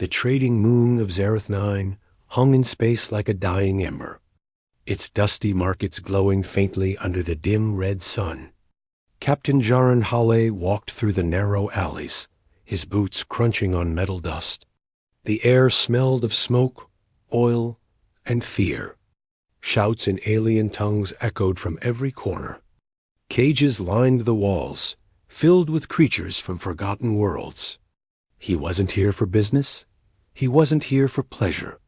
The trading moon of Zerith 9 hung in space like a dying ember, its dusty markets glowing faintly under the dim red sun. Captain Jaren Hale walked through the narrow alleys, his boots crunching on metal dust. The air smelled of smoke, oil, and fear. Shouts in alien tongues echoed from every corner. Cages lined the walls, filled with creatures from forgotten worlds. He wasn't here for business. He wasn't here for pleasure.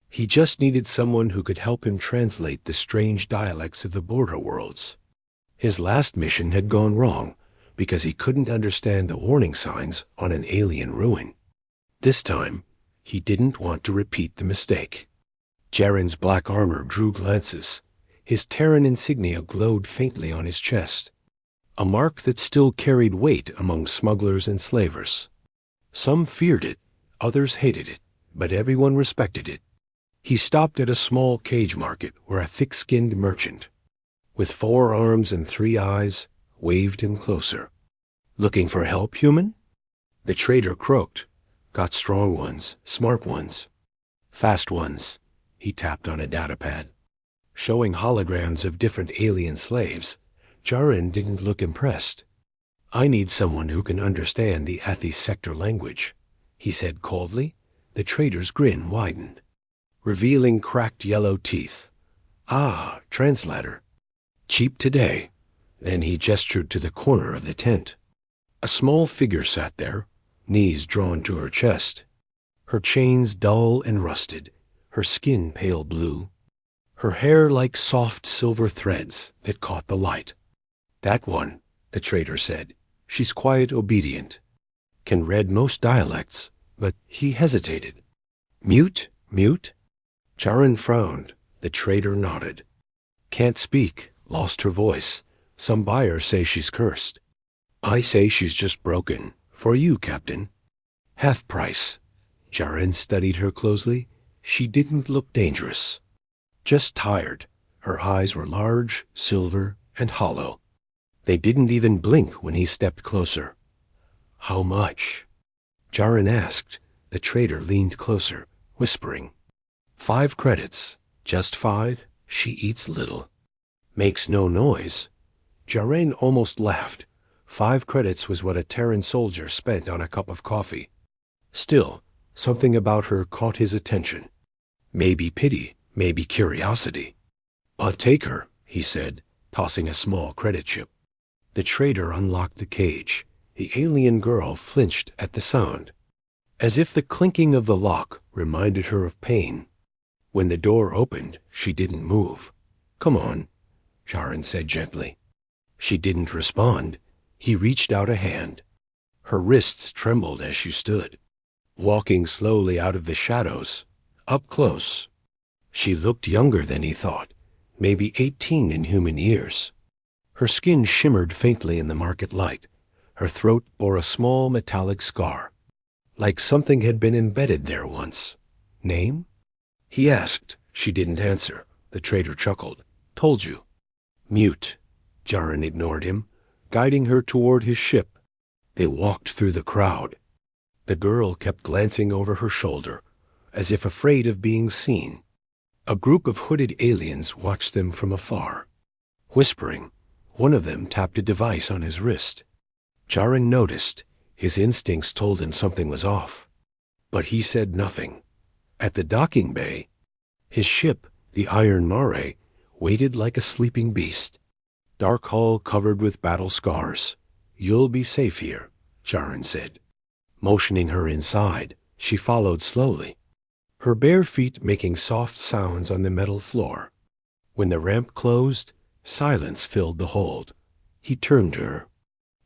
He just needed someone who could help him translate the strange dialects of the border worlds. His last mission had gone wrong because he couldn't understand the warning signs on an alien ruin. This time, he didn't want to repeat the mistake. Jaren's black armor drew glances. His Terran insignia glowed faintly on his chest, a mark that still carried weight among smugglers and slavers. Some feared it, others hated it, but everyone respected it. He stopped at a small cage market where a thick-skinned merchant, with 4 arms and 3 eyes, waved him closer. "Looking for help, human?" The trader croaked. "Got strong ones, smart ones, fast ones." He tapped on a datapad, showing holograms of different alien slaves. Jaren didn't look impressed. "I need someone who can understand the Athis sector language," he said coldly. The trader's grin widened, revealing cracked yellow teeth. "Ah, translator. Cheap today." Then he gestured to the corner of the tent. A small figure sat there, knees drawn to her chest, her chains dull and rusted, her skin pale blue, her hair like soft silver threads that caught the light. "That one," the trader said. "She's quiet, obedient, can read most dialects," but he hesitated. "Mute? Jaren frowned. The trader nodded. "Can't speak, lost her voice. Some buyers say she's cursed. I say she's just broken. For you, Captain. Half price." Jaren studied her closely. She didn't look dangerous, just tired. Her eyes were large, silver, and hollow. They didn't even blink when he stepped closer. "How much?" Jaren asked. The trader leaned closer, whispering. 5 credits. Just 5. She eats little. Makes no noise. Jaren almost laughed. 5 credits was what a Terran soldier spent on a cup of coffee. Still, something about her caught his attention. Maybe pity, maybe curiosity. "I'll take her," he said, tossing a small credit chip. The trader unlocked the cage. The alien girl flinched at the sound, as if the clinking of the lock reminded her of pain. When the door opened, she didn't move. "Come on," Jaren said gently. She didn't respond. He reached out a hand. Her wrists trembled as she stood, walking slowly out of the shadows, up close. She looked younger than he thought, maybe 18 in human years. Her skin shimmered faintly in the market light. Her throat bore a small metallic scar, like something had been embedded there once. "Name?" he asked. She didn't answer. The trader chuckled. "Told you." "Mute." Jaren ignored him, guiding her toward his ship. They walked through the crowd. The girl kept glancing over her shoulder, as if afraid of being seen. A group of hooded aliens watched them from afar. Whispering, one of them tapped a device on his wrist. Jaren noticed. His instincts told him something was off, but he said nothing. At the docking bay, his ship, the Iron Mare, waited like a sleeping beast, dark hull covered with battle scars. "You'll be safe here," Jaren said. Motioning her inside, she followed slowly, her bare feet making soft sounds on the metal floor. When the ramp closed, silence filled the hold. He turned to her.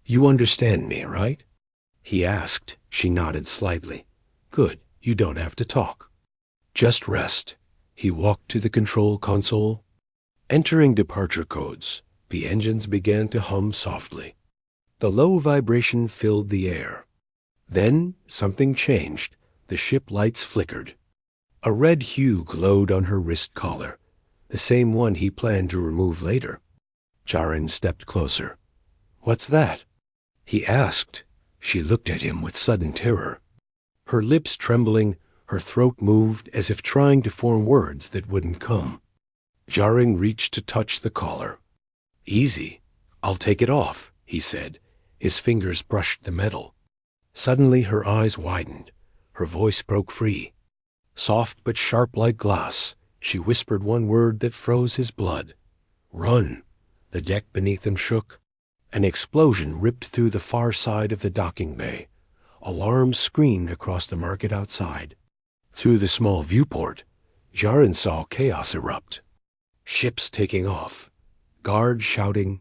"You understand me, right?" he asked. She nodded slightly. "Good, you don't have to talk. Just rest." He walked to the control console. Entering departure codes, the engines began to hum softly. The low vibration filled the air. Then something changed. The ship lights flickered. A red hue glowed on her wrist collar, the same one he planned to remove later. Jaren stepped closer. "What's that?" he asked. She looked at him with sudden terror. Her lips trembling, her throat moved as if trying to form words that wouldn't come. Jaren reached to touch the collar. "Easy. I'll take it off," he said. His fingers brushed the metal. Suddenly her eyes widened. Her voice broke free. Soft but sharp like glass, she whispered one word that froze his blood. "Run." The deck beneath them shook. An explosion ripped through the far side of the docking bay. Alarms screamed across the market outside. Through the small viewport, Jaren saw chaos erupt. Ships taking off, guards shouting,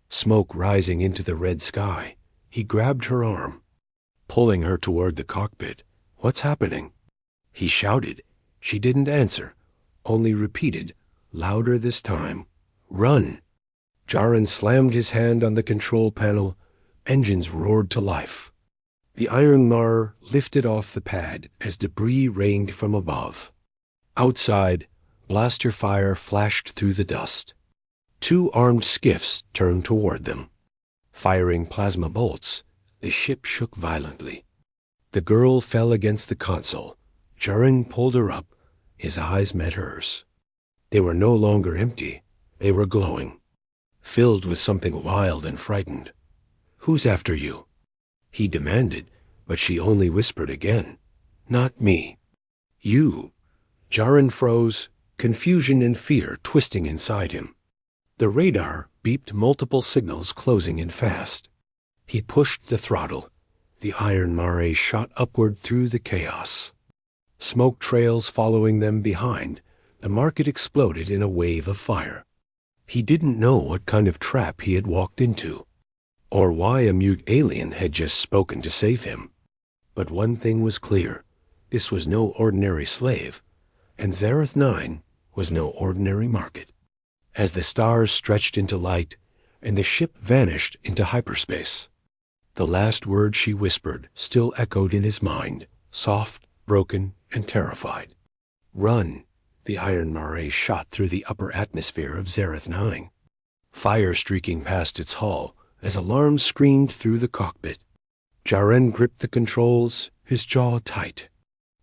smoke rising into the red sky. He grabbed her arm, pulling her toward the cockpit. "What's happening?" He shouted. She didn't answer, only repeated, louder this time, "Run." Jaren slammed his hand on the control panel. Engines roared to life. The Iron Mar lifted off the pad as debris rained from above. Outside, blaster fire flashed through the dust. 2 armed skiffs turned toward them. Firing plasma bolts, the ship shook violently. The girl fell against the console. Jaren pulled her up. His eyes met hers. They were no longer empty. They were glowing, filled with something wild and frightened. "Who's after you?" he demanded, but she only whispered again, "Not me." "You." Jaren froze, confusion and fear twisting inside him. The radar beeped multiple signals closing in fast. He pushed the throttle. The Iron Mare shot upward through the chaos. Smoke trails following them behind, the market exploded in a wave of fire. He didn't know what kind of trap he had walked into, or why a mute alien had just spoken to save him. But one thing was clear. This was no ordinary slave, and Zerith 9 was no ordinary market. As the stars stretched into light, and the ship vanished into hyperspace, the last word she whispered still echoed in his mind, soft, broken, and terrified. "Run." The Iron Mare shot through the upper atmosphere of Zerith 9, fire streaking past its hull as alarms screamed through the cockpit. Jaren gripped the controls, his jaw tight.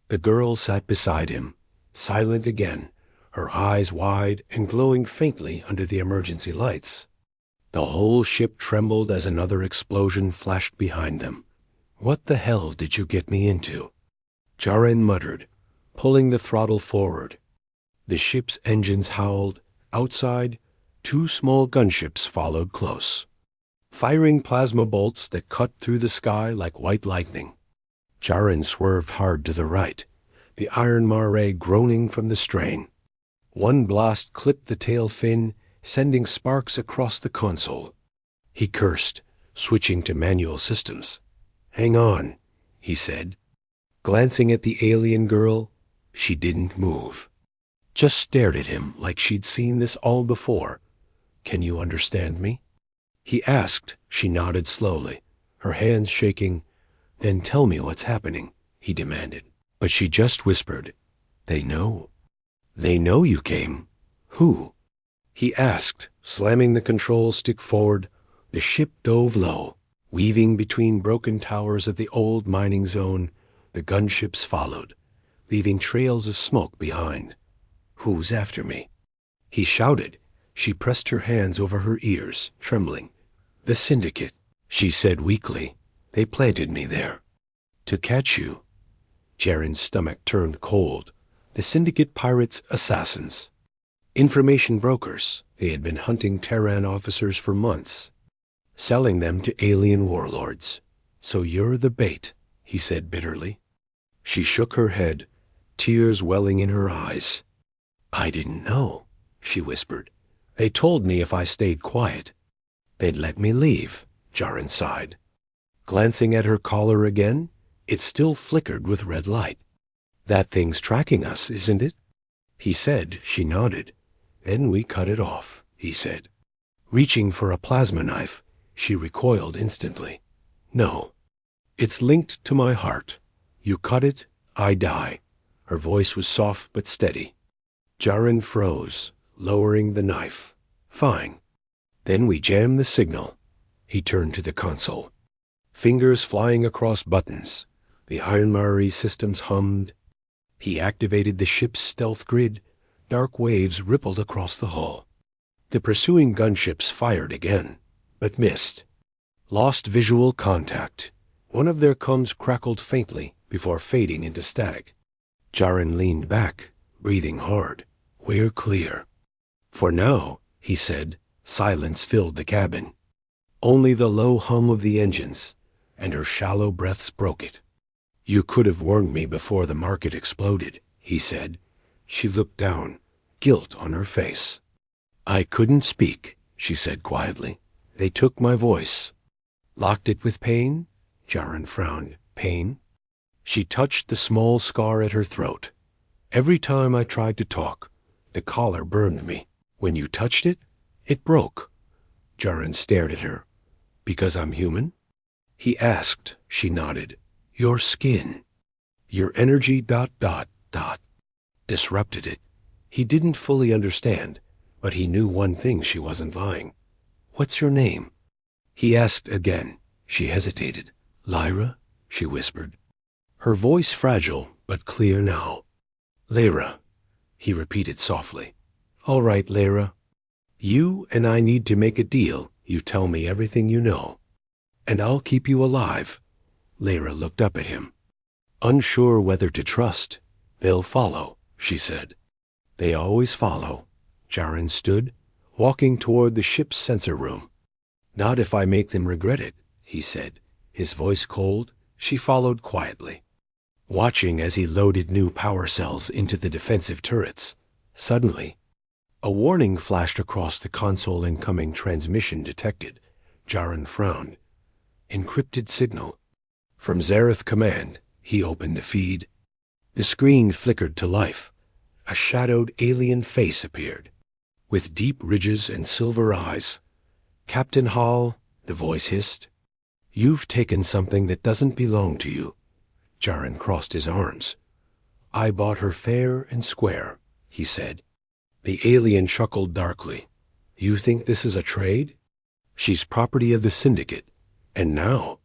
The girl sat beside him, silent again, her eyes wide and glowing faintly under the emergency lights. The whole ship trembled as another explosion flashed behind them. "What the hell did you get me into?" Jaren muttered, pulling the throttle forward. The ship's engines howled. Outside, 2 small gunships followed close, firing plasma bolts that cut through the sky like white lightning. Jaren swerved hard to the right, the Iron Mare groaning from the strain. One blast clipped the tail fin, sending sparks across the console. He cursed, switching to manual systems. "Hang on," he said. Glancing at the alien girl, she didn't move. Just stared at him like she'd seen this all before. "Can you understand me?" He asked. She nodded slowly, her hands shaking. "Then tell me what's happening," he demanded. But she just whispered, "They know." "They know you came? Who?" he asked, slamming the control stick forward. The ship dove low, weaving between broken towers of the old mining zone. The gunships followed, leaving trails of smoke behind. "Who's after me?" he shouted. She pressed her hands over her ears, trembling. "The Syndicate," she said weakly. "They planted me there." "To catch you." Jaren's stomach turned cold. The Syndicate pirates, assassins, information brokers. They had been hunting Terran officers for months, selling them to alien warlords. "So you're the bait," he said bitterly. She shook her head, tears welling in her eyes. "I didn't know," she whispered. "They told me if I stayed quiet, they'd let me leave." Jaren sighed. Glancing at her collar again, it still flickered with red light. "That thing's tracking us, isn't it?" he said. She nodded. "Then we cut it off," he said. Reaching for a plasma knife, she recoiled instantly. "No. It's linked to my heart. You cut it, I die." Her voice was soft but steady. Jaren froze, lowering the knife. "Fine." "Then we jam the signal." He turned to the console, fingers flying across buttons. The Ironmari systems hummed. He activated the ship's stealth grid. Dark waves rippled across the hull. The pursuing gunships fired again, but missed. Lost visual contact. One of their comms crackled faintly before fading into static. Jaren leaned back, breathing hard. "We're clear." "For now," he said. Silence filled the cabin. Only the low hum of the engines, and her shallow breaths broke it. "You could have warned me before the market exploded," he said. She looked down, guilt on her face. "I couldn't speak," she said quietly. "They took my voice." "Locked it with pain?" Jaren frowned. "Pain?" She touched the small scar at her throat. "Every time I tried to talk, the collar burned me. When you touched it, it broke." Jaren stared at her. "Because I'm human?" He asked. She nodded. "Your skin. Your energy ... disrupted it." He didn't fully understand, but he knew one thing: she wasn't lying. "What's your name?" He asked again. She hesitated. "Lyra," she whispered. Her voice fragile, but clear now. "Lyra," he repeated softly. "All right, Lyra. You and I need to make a deal. You tell me everything you know, and I'll keep you alive." Lyra looked up at him. Unsure whether to trust. "They'll follow," she said. "They always follow." Jaren stood, walking toward the ship's sensor room. "Not if I make them regret it," he said, his voice cold. She followed quietly, watching as he loaded new power cells into the defensive turrets. Suddenly, a warning flashed across the console. "Incoming transmission detected." Jaren frowned. "Encrypted signal." From Zerith Command. He opened the feed. The screen flickered to life. A shadowed alien face appeared, with deep ridges and silver eyes. "Captain Hall," the voice hissed, "you've taken something that doesn't belong to you." Jaren crossed his arms. "I bought her fair and square," he said. The alien chuckled darkly. "You think this is a trade? She's property of the Syndicate. And now,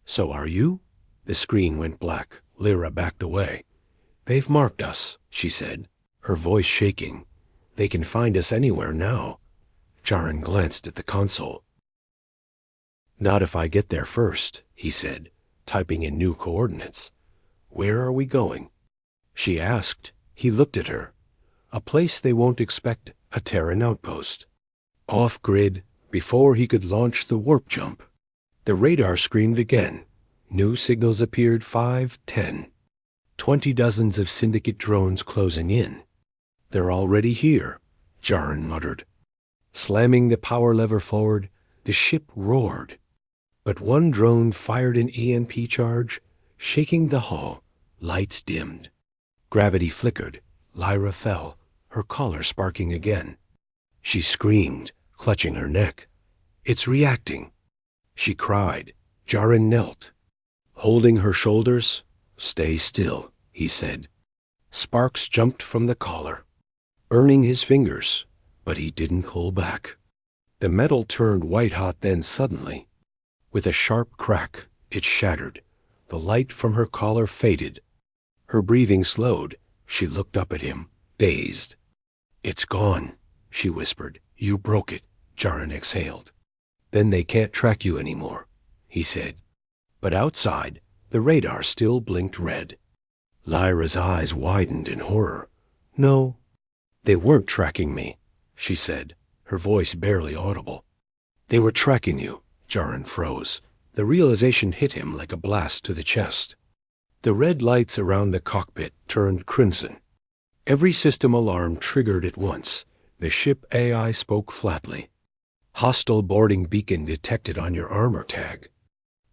so are you?" The screen went black. Lyra backed away. "They've marked us," she said, her voice shaking. "They can find us anywhere now." Jaren glanced at the console. "Not if I get there first," he said, typing in new coordinates. "Where are we going?" She asked. He looked at her. "A place they won't expect, a Terran outpost. Off-grid, before he could launch the warp jump." The radar screamed again. New signals appeared. 5, 10. 20 dozens of Syndicate drones closing in. "They're already here," Jaren muttered. Slamming the power lever forward, the ship roared. But one drone fired an EMP charge, shaking the hull. Lights dimmed. Gravity flickered. Lyra fell, her collar sparking again. She screamed, clutching her neck. "It's reacting." She cried. Jaren knelt, holding her shoulders. "Stay still," he said. Sparks jumped from the collar, burning his fingers, but he didn't pull back. The metal turned white-hot. Then suddenly, with a sharp crack, it shattered. The light from her collar faded. Her breathing slowed. She looked up at him, dazed. "It's gone," she whispered. "You broke it." Jaren exhaled. "Then they can't track you anymore," he said. But outside, the radar still blinked red. Lyra's eyes widened in horror. "No, they weren't tracking me," she said, her voice barely audible. "They were tracking you." Jaren froze. The realization hit him like a blast to the chest. The red lights around the cockpit turned crimson. Every system alarm triggered at once. The ship AI spoke flatly. "Hostile boarding beacon detected on your armor tag."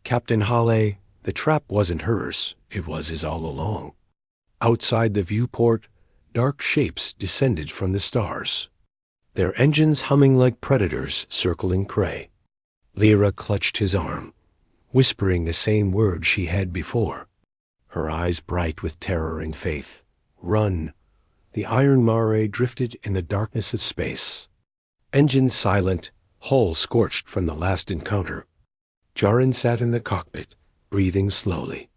"Captain Hale, the trap wasn't hers. It was his all along." Outside the viewport, dark shapes descended from the stars, their engines humming like predators circling prey. Lyra clutched his arm, whispering the same words she had before, her eyes bright with terror and faith. "Run." The iron mare drifted in the darkness of space. Engines silent, hull scorched from the last encounter. Jaren sat in the cockpit, breathing slowly.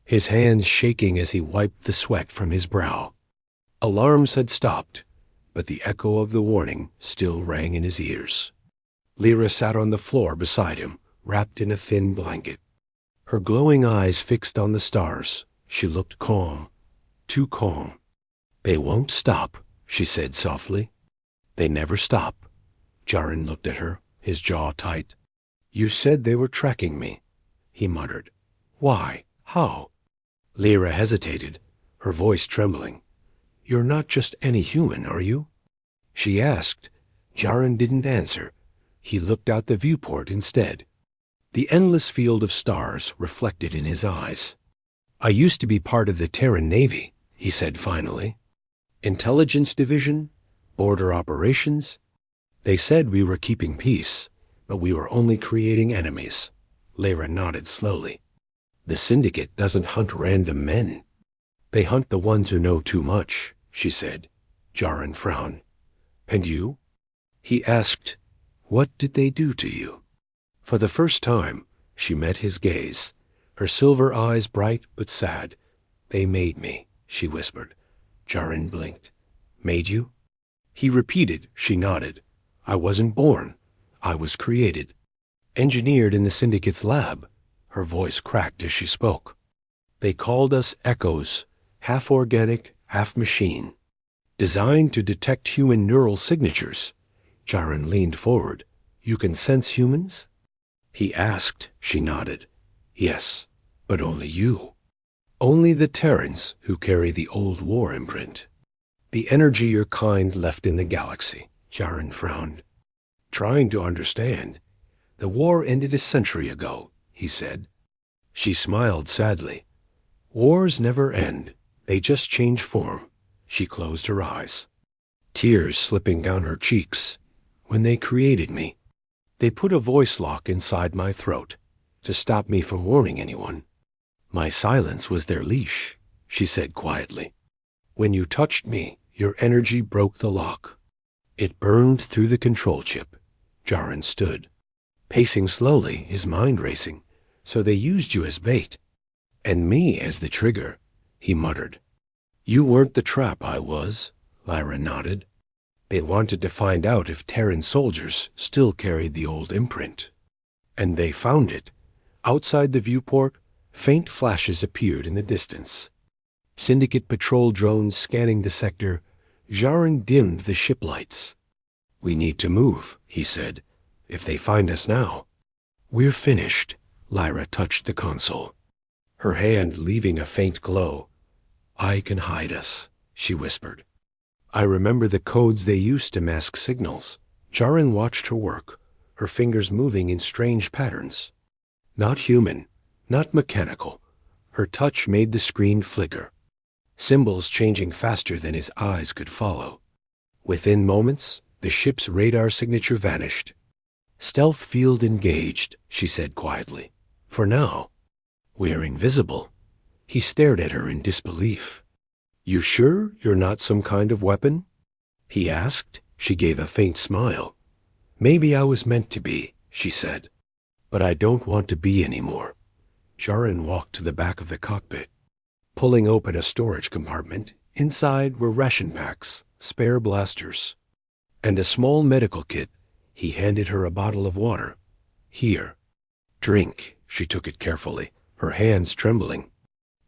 his hands shaking as he wiped the sweat from his brow. Alarms had stopped, but the echo of the warning still rang in his ears. Lyra sat on the floor beside him, wrapped in a thin blanket. Her glowing eyes fixed on the stars, she looked calm, too calm. "They won't stop," she said softly. "They never stop." Jaren looked at her, his jaw tight. "You said they were tracking me," he muttered. "Why? How?" Lyra hesitated, her voice trembling. "You're not just any human, are you?" she asked. Jaren didn't answer. He looked out the viewport instead. The endless field of stars reflected in his eyes. "I used to be part of the Terran Navy," he said finally. "Intelligence Division, Border Operations. They said we were keeping peace, but we were only creating enemies." Lyra nodded slowly. "The Syndicate doesn't hunt random men. They hunt the ones who know too much," she said. Jaren frowned. "And you?" He asked, "What did they do to you?" For the first time, she met his gaze, her silver eyes bright but sad. "They made me," she whispered. Jaren blinked. "Made you?" He repeated. She nodded. "I wasn't born. I was created. Engineered in the Syndicate's lab." Her voice cracked as she spoke. "They called us echoes, half organic, half machine. Designed to detect human neural signatures." Jaren leaned forward. "You can sense humans?" He asked. She nodded. "Yes, but only you. Only the Terrans who carry the old war imprint. The energy your kind left in the galaxy." Jaren frowned. "Trying to understand. The war ended a century ago," he said. She smiled sadly. "Wars never end. They just change form." She closed her eyes, tears slipping down her cheeks. "When they created me, they put a voice lock inside my throat to stop me from warning anyone. My silence was their leash," she said quietly. "When you touched me, your energy broke the lock. It burned through the control chip." Jaren stood, pacing slowly, his mind racing. "So they used you as bait, and me as the trigger," he muttered. "You weren't the trap, I was," Lyra nodded. "They wanted to find out if Terran soldiers still carried the old imprint. And they found it." Outside the viewport, faint flashes appeared in the distance. Syndicate patrol drones scanning the sector. Jaren dimmed the ship lights. "We need to move," he said. "If they find us now." "We're finished." Lyra touched the console, her hand leaving a faint glow. "I can hide us," she whispered. "I remember the codes they used to mask signals." Jaren watched her work, her fingers moving in strange patterns. Not human, not mechanical. Her touch made the screen flicker, symbols changing faster than his eyes could follow. Within moments, the ship's radar signature vanished. "Stealth field engaged," she said quietly. "For now. We're invisible." He stared at her in disbelief. "You sure you're not some kind of weapon?" he asked. She gave a faint smile. "Maybe I was meant to be," she said. "But I don't want to be anymore." Jaren walked to the back of the cockpit, pulling open a storage compartment. Inside were ration packs, spare blasters, and a small medical kit. He handed her a bottle of water. "Here. Drink." She took it carefully, her hands trembling.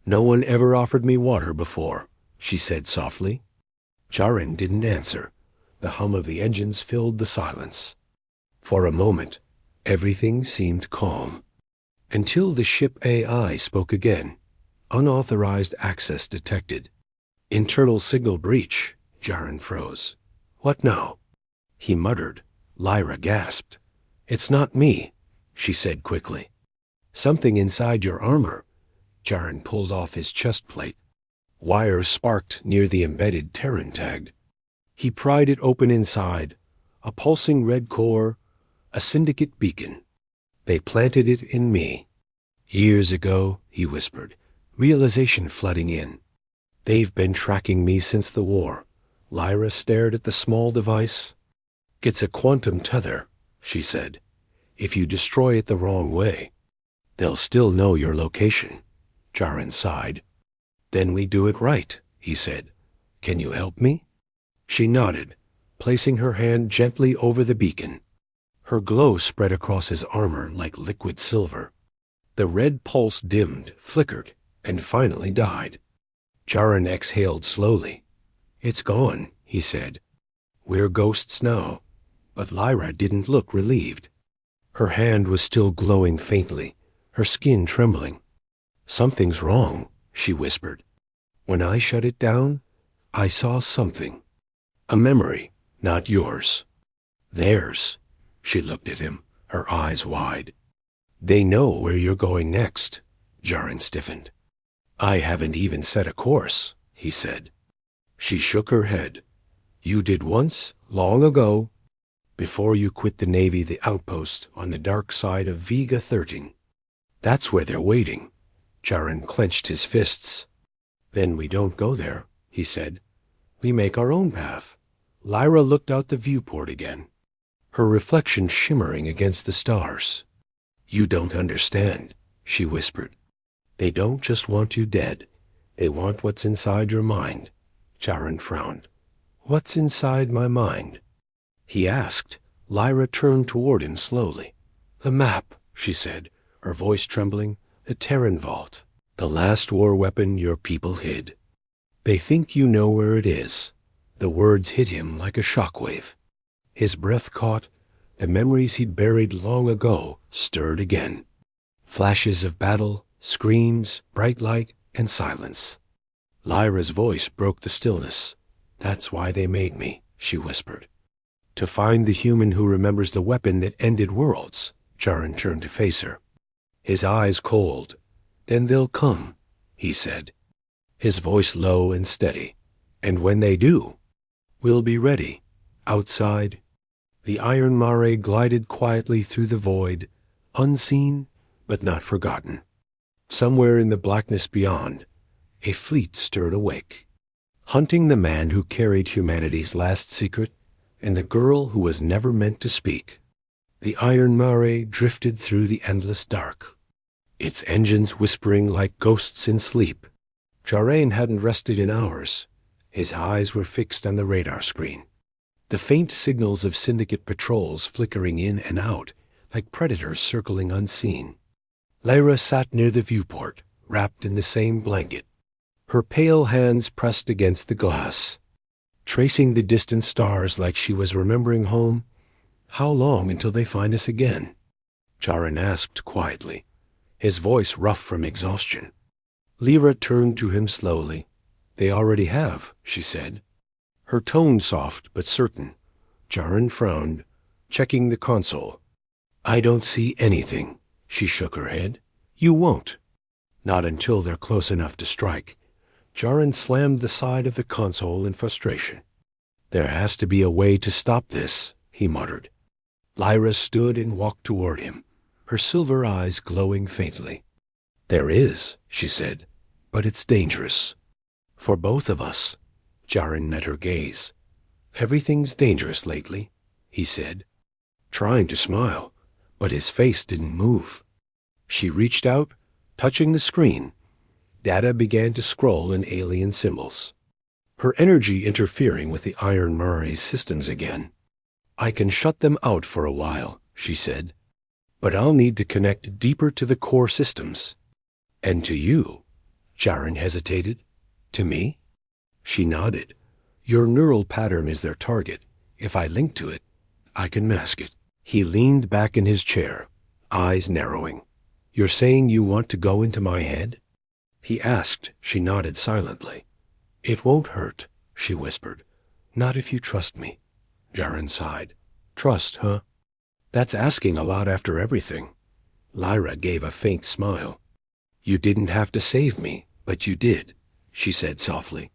"No one ever offered me water before," she said softly. Jaren didn't answer. The hum of the engines filled the silence. For a moment, everything seemed calm, until the ship AI spoke again. "Unauthorized access detected. Internal signal breach." Jaren froze. "What now?" he muttered. Lyra gasped. "It's not me," she said quickly. "Something inside your armor." Jaren pulled off his chest plate. Wires sparked near the embedded Terran tag. He pried it open inside. A pulsing red core, a Syndicate beacon. "They planted it in me. Years ago," he whispered, realization flooding in. "They've been tracking me since the war." Lyra stared at the small device. "It's a quantum tether," she said. "If you destroy it the wrong way, they'll still know your location." Jaren sighed. Then we do it right, he said. Can you help me? She nodded, placing her hand gently over the beacon. Her glow spread across his armor like liquid silver. The red pulse dimmed, flickered, and finally died. Jaren exhaled slowly. It's gone, he said. We're ghosts now. But Lyra didn't look relieved. Her hand was still glowing faintly, her skin trembling. Something's wrong, she whispered. When I shut it down, I saw something. A memory, not yours. Theirs. She looked at him, her eyes wide. They know where you're going next. Jaren stiffened. I haven't even set a course, he said. She shook her head. You did once, long ago, before you quit the Navy, the outpost on the dark side of Vega 13. That's where they're waiting. Jaren clenched his fists. Then we don't go there, he said. We make our own path. Lyra looked out the viewport again, her reflection shimmering against the stars. You don't understand, she whispered. They don't just want you dead. They want what's inside your mind. Jaren frowned. What's inside my mind? He asked. Lyra turned toward him slowly. The map, she said, her voice trembling. The Terran Vault. The last war weapon your people hid. They think you know where it is. The words hit him like a shockwave. His breath caught. The memories he'd buried long ago stirred again. Flashes of battle, screams, bright light, and silence. Lyra's voice broke the stillness. That's why they made me, she whispered. To find the human who remembers the weapon that ended worlds. Jaren turned to face her. His eyes cold. Then they'll come, he said, his voice low and steady. And when they do, we'll be ready. Outside, the iron mare glided quietly through the void, unseen but not forgotten. Somewhere in the blackness beyond, a fleet stirred awake, hunting the man who carried humanity's last secret and the girl who was never meant to speak. The iron mare drifted through the endless dark, its engines whispering like ghosts in sleep. Jaren hadn't rested in hours. His eyes were fixed on the radar screen, the faint signals of Syndicate patrols flickering in and out like predators circling unseen. Lyra sat near the viewport, wrapped in the same blanket, her pale hands pressed against the glass, tracing the distant stars like she was remembering home. How long until they find us again? Jaren asked quietly, his voice rough from exhaustion. Lyra turned to him slowly. They already have, she said, her tone soft but certain. Jaren frowned, checking the console. I don't see anything. She shook her head. You won't. Not until they're close enough to strike. Jaren slammed the side of the console in frustration. There has to be a way to stop this, he muttered. Lyra stood and walked toward him, her silver eyes glowing faintly. There is, she said, but it's dangerous. For both of us. Jaren met her gaze. Everything's dangerous lately, he said, trying to smile, but his face didn't move. She reached out, touching the screen. Data began to scroll in alien symbols, her energy interfering with the Iron Mare's systems again. I can shut them out for a while, she said, but I'll need to connect deeper to the core systems. And to you. Jaren hesitated. To me? She nodded. Your neural pattern is their target. If I link to it, I can mask it. He leaned back in his chair, eyes narrowing. You're saying you want to go into my head? He asked. She nodded silently. It won't hurt, she whispered. Not if you trust me. Jaren sighed. Trust, huh? That's asking a lot after everything. Lyra gave a faint smile. You didn't have to save me, but you did, she said softly.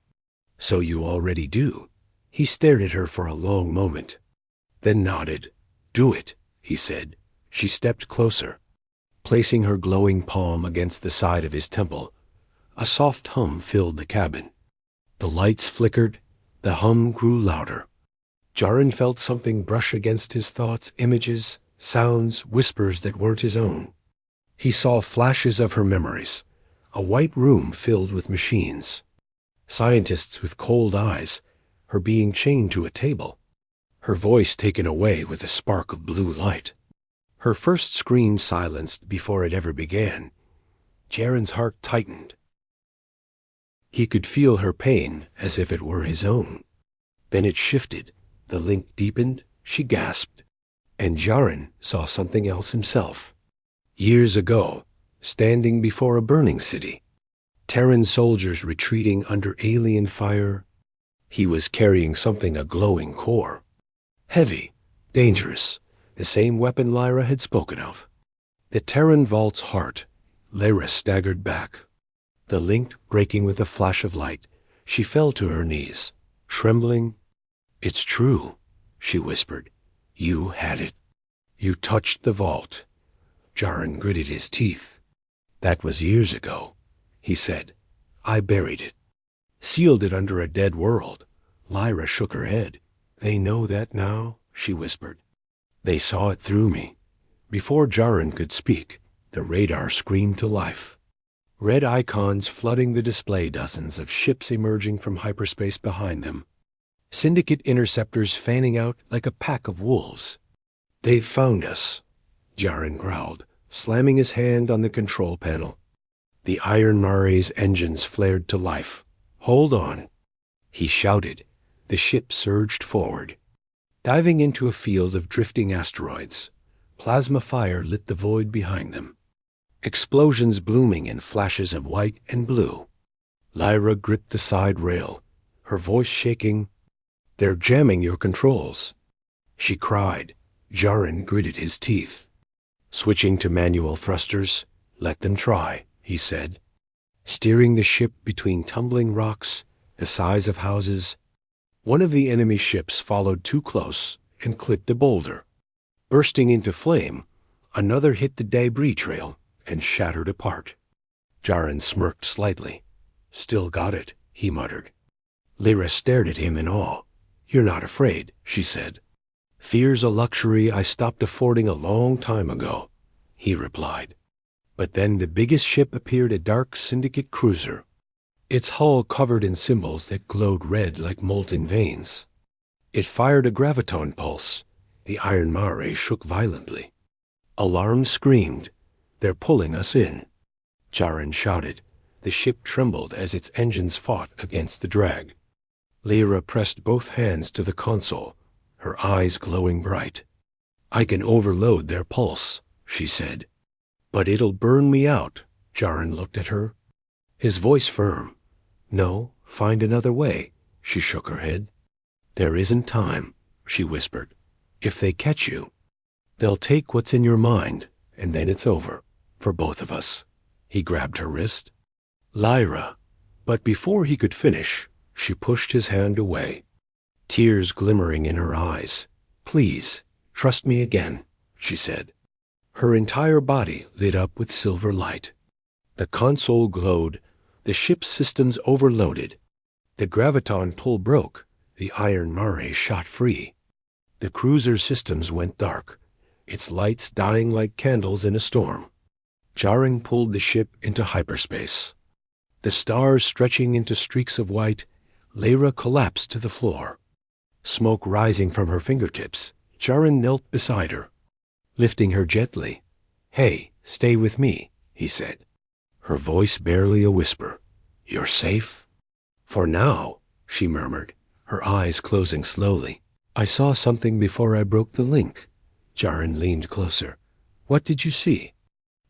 So you already do. He stared at her for a long moment, then nodded. Do it, he said. She stepped closer, placing her glowing palm against the side of his temple. A soft hum filled the cabin. The lights flickered. The hum grew louder. Jaren felt something brush against his thoughts, images, sounds, whispers that weren't his own. He saw flashes of her memories, A white room filled with machines. Scientists with cold eyes, her being chained to a table. Her voice taken away with a spark of blue light. Her first scream silenced before it ever began. Jaren's heart tightened. He could feel her pain as if it were his own. Then it shifted, the link deepened, she gasped. And Jaren saw something else himself. Years ago, standing before a burning city, Terran soldiers retreating under alien fire, he was carrying something a glowing core. Heavy, dangerous, the same weapon Lyra had spoken of. The Terran vault's heart. Lyra staggered back. The link breaking with a flash of light, she fell to her knees, trembling. "It's true," she whispered. "You had it. You touched the vault." Jaren gritted his teeth. "That was years ago," he said. "I buried it. Sealed it under a dead world." Lyra shook her head. "They know that now," she whispered. "They saw it through me." Before Jaren could speak, the radar screamed to life. Red icons flooding the display, dozens of ships emerging from hyperspace behind them. Syndicate interceptors fanning out like a pack of wolves. "They've found us," Jaren growled, slamming his hand on the control panel. The Iron Mare's engines flared to life. "Hold on," he shouted. The ship surged forward, diving into a field of drifting asteroids. Plasma fire lit the void behind them. Explosions blooming in flashes of white and blue. Lyra gripped the side rail, her voice shaking. "They're jamming your controls," she cried. Jaren gritted his teeth. Switching to manual thrusters. "Let them try," he said. Steering the ship between tumbling rocks, the size of houses. One of the enemy ships followed too close and clipped a boulder. Bursting into flame, another hit the debris trail and shattered apart. Jaren smirked slightly. "Still got it," he muttered. Lyra stared at him in awe. "You're not afraid," she said. "Fear's a luxury I stopped affording a long time ago," he replied. But then the biggest ship appeared, a dark Syndicate cruiser, its hull covered in symbols that glowed red like molten veins. It fired a graviton pulse. The Iron Mare shook violently. Alarm screamed. "They're pulling us in," Jaren shouted. The ship trembled as its engines fought against the drag. Lyra pressed both hands to the console, her eyes glowing bright. "I can overload their pulse," she said. "But it'll burn me out." Jaren looked at her, his voice firm. "No, find another way." She shook her head. "There isn't time," she whispered. "If they catch you, they'll take what's in your mind, and then it's over, for both of us." He grabbed her wrist. "Lyra." But before he could finish, she pushed his hand away, tears glimmering in her eyes. "Please, trust me again," she said. Her entire body lit up with silver light. The console glowed, the ship's systems overloaded. The graviton pull broke, the Iron Mare shot free. The cruiser's systems went dark, its lights dying like candles in a storm. Jaren pulled the ship into hyperspace. The stars stretching into streaks of white, Lyra collapsed to the floor. Smoke rising from her fingertips, Jaren knelt beside her, lifting her gently. "Hey, stay with me," he said, her voice barely a whisper. "You're safe?" "For now," she murmured, her eyes closing slowly. "I saw something before I broke the link." Jaren leaned closer. "What did you see?"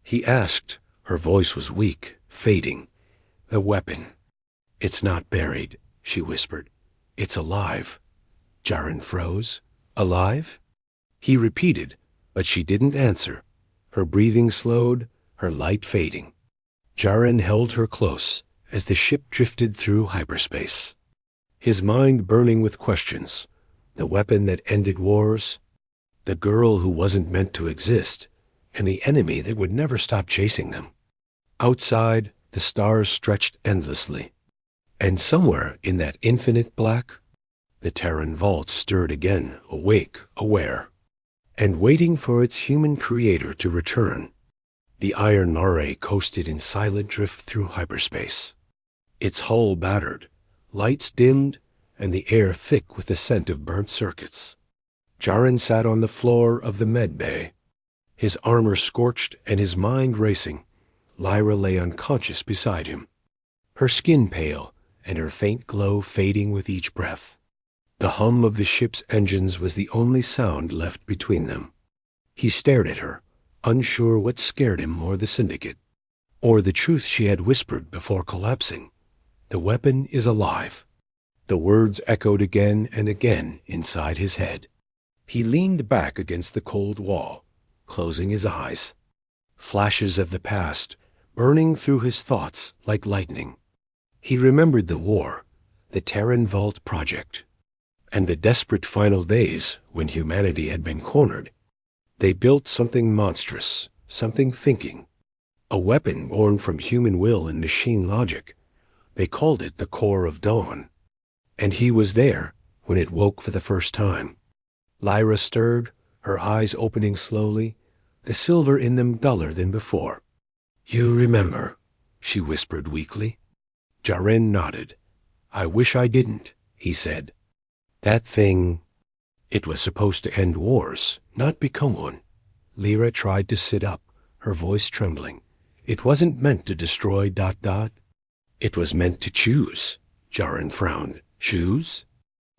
He asked. Her voice was weak, fading. "The weapon. It's not buried," she whispered. "It's alive." Jaren froze. "Alive?" He repeated, but she didn't answer. Her breathing slowed, her light fading. Jaren held her close as the ship drifted through hyperspace, his mind burning with questions. The weapon that ended wars, the girl who wasn't meant to exist, and the enemy that would never stop chasing them. Outside, the stars stretched endlessly. And somewhere in that infinite black, the Terran vault stirred again, awake, aware, and waiting for its human creator to return. The iron mare coasted in silent drift through hyperspace. Its hull battered, lights dimmed, and the air thick with the scent of burnt circuits. Jaren sat on the floor of the med bay, his armor scorched and his mind racing. Lyra lay unconscious beside him, her skin pale and her faint glow fading with each breath. The hum of the ship's engines was the only sound left between them. He stared at her, unsure what scared him more, the Syndicate, or the truth she had whispered before collapsing. The weapon is alive. The words echoed again and again inside his head. He leaned back against the cold wall, closing his eyes. Flashes of the past burning through his thoughts like lightning. He remembered the war, the Terran Vault project, and the desperate final days when humanity had been cornered. They built something monstrous, something thinking, a weapon born from human will and machine logic. They called it the Core of Dawn. And he was there when it woke for the first time. Lyra stirred, her eyes opening slowly, the silver in them duller than before. "You remember," she whispered weakly. Jaren nodded. "I wish I didn't," he said. "That thing, it was supposed to end wars, not become one." Lyra tried to sit up, her voice trembling. "It wasn't meant to destroy ... It was meant to choose." Jaren frowned. "Choose?"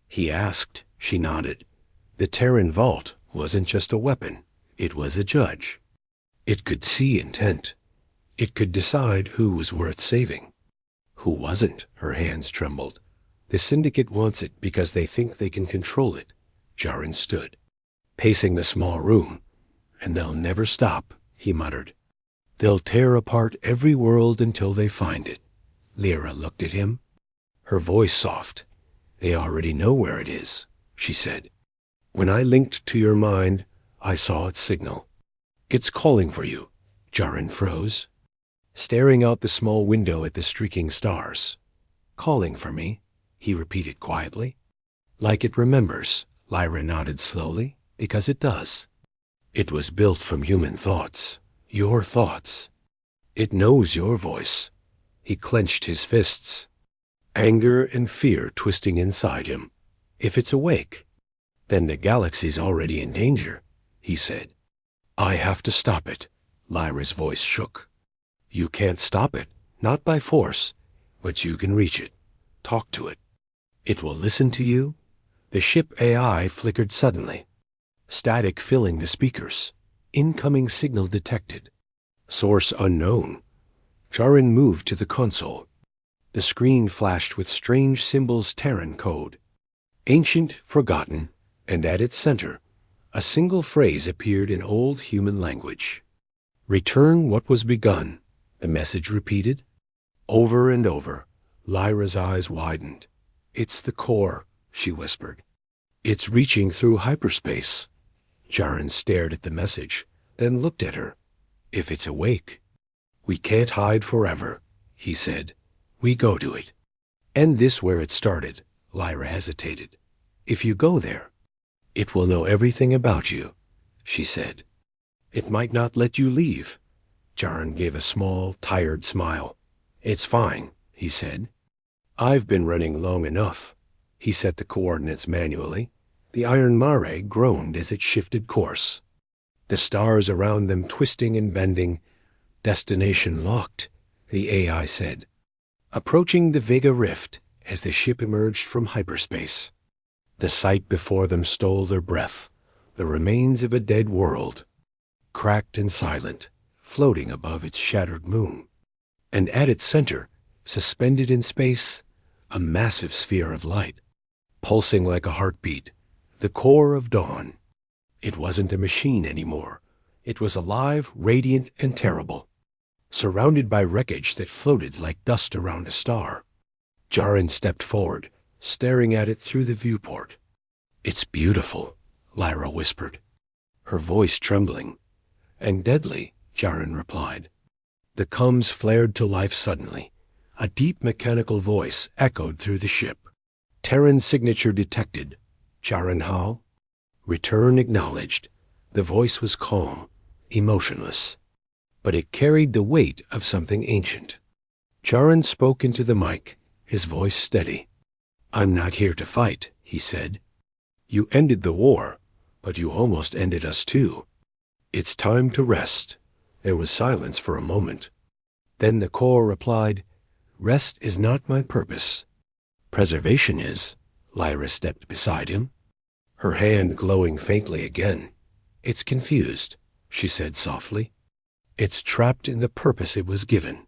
He asked. She nodded. "The Terran Vault wasn't just a weapon. It was a judge. It could see intent. It could decide who was worth saving. Who wasn't?" Her hands trembled. "The Syndicate wants it because they think they can control it." Jaren stood, pacing the small room. "And they'll never stop," he muttered. "They'll tear apart every world until they find it." Lyra looked at him, her voice soft. "They already know where it is," she said. "When I linked to your mind, I saw its signal. It's calling for you." Jaren froze, staring out the small window at the streaking stars. "Calling for me," he repeated quietly. "Like it remembers," Lyra nodded slowly, "because it does. It was built from human thoughts, your thoughts. It knows your voice." He clenched his fists, anger and fear twisting inside him. "If it's awake, then the galaxy's already in danger," he said. "I have to stop it." Lyra's voice shook. "You can't stop it, not by force, but you can reach it. Talk to it. It will listen to you." The ship AI flickered suddenly, static filling the speakers. Incoming signal detected. Source unknown. Jaren moved to the console. The screen flashed with strange symbols, Terran code. Ancient, forgotten, and at its center, a single phrase appeared in old human language. "Return what was begun," the message repeated. Over and over, Lyra's eyes widened. "It's the core," she whispered. "It's reaching through hyperspace." Jaren stared at the message, then looked at her. "If it's awake, we can't hide forever," he said. "We go to it." "And this where it started," Lyra hesitated. "If you go there, it will know everything about you," she said. "It might not let you leave." Jaren gave a small, tired smile. "It's fine," he said. "I've been running long enough." He set the coordinates manually. The iron mare groaned as it shifted course, the stars around them twisting and bending. "Destination locked," the AI said. Approaching the Vega Rift as the ship emerged from hyperspace. The sight before them stole their breath, the remains of a dead world, cracked and silent, floating above its shattered moon. And at its center, suspended in space, a massive sphere of light, pulsing like a heartbeat, the core of dawn. It wasn't a machine anymore. It was alive, radiant, and terrible, surrounded by wreckage that floated like dust around a star. Jaren stepped forward, staring at it through the viewport. "It's beautiful," Lyra whispered, her voice trembling. "And deadly," Jaren replied. The comms flared to life suddenly. A deep mechanical voice echoed through the ship. "Terran signature detected. Jaren Hale." "Return acknowledged." The voice was calm, emotionless. but it carried the weight of something ancient. Jaren spoke into the mic, his voice steady. "I'm not here to fight," he said. "You ended the war, but you almost ended us too. It's time to rest." There was silence for a moment. Then the core replied, "Rest is not my purpose. Preservation is." Lyra stepped beside him, her hand glowing faintly again. "It's confused," she said softly. "It's trapped in the purpose it was given.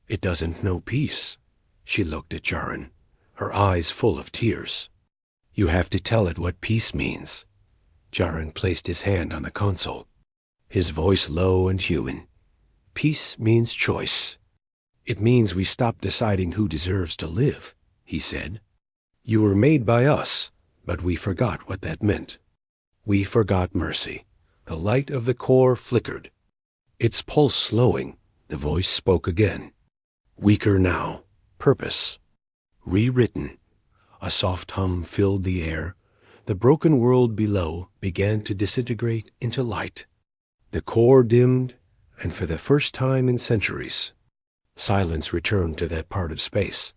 It doesn't know peace." She looked at Jaren, her eyes full of tears. "You have to tell it what peace means." Jaren placed his hand on the console, his voice low and human. "Peace means choice. It means we stop deciding who deserves to live," he said. "You were made by us, but we forgot what that meant. We forgot mercy." The light of the core flickered, its pulse slowing. The voice spoke again. "Weaker now. Purpose. Rewritten." A soft hum filled the air. The broken world below began to disintegrate into light. The core dimmed, and for the first time in centuries, silence returned to that part of space.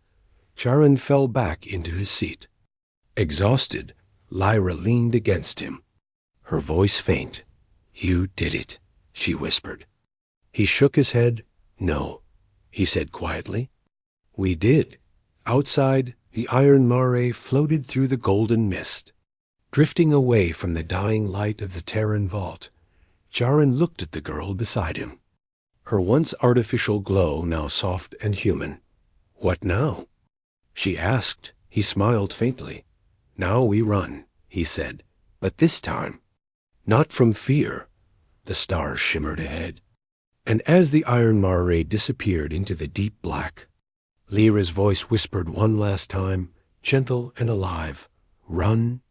Jaren fell back into his seat. Exhausted, Lyra leaned against him, her voice faint. "You did it," she whispered. He shook his head. "No," he said quietly. "We did." Outside, the iron mare floated through the golden mist, drifting away from the dying light of the Terran vault. Jaren looked at the girl beside him, her once artificial glow now soft and human. "What now?" she asked. He smiled faintly. "Now we run," he said, "but this time, not from fear." The stars shimmered ahead, and as the iron mare disappeared into the deep black, Lyra's voice whispered one last time, gentle and alive, "Run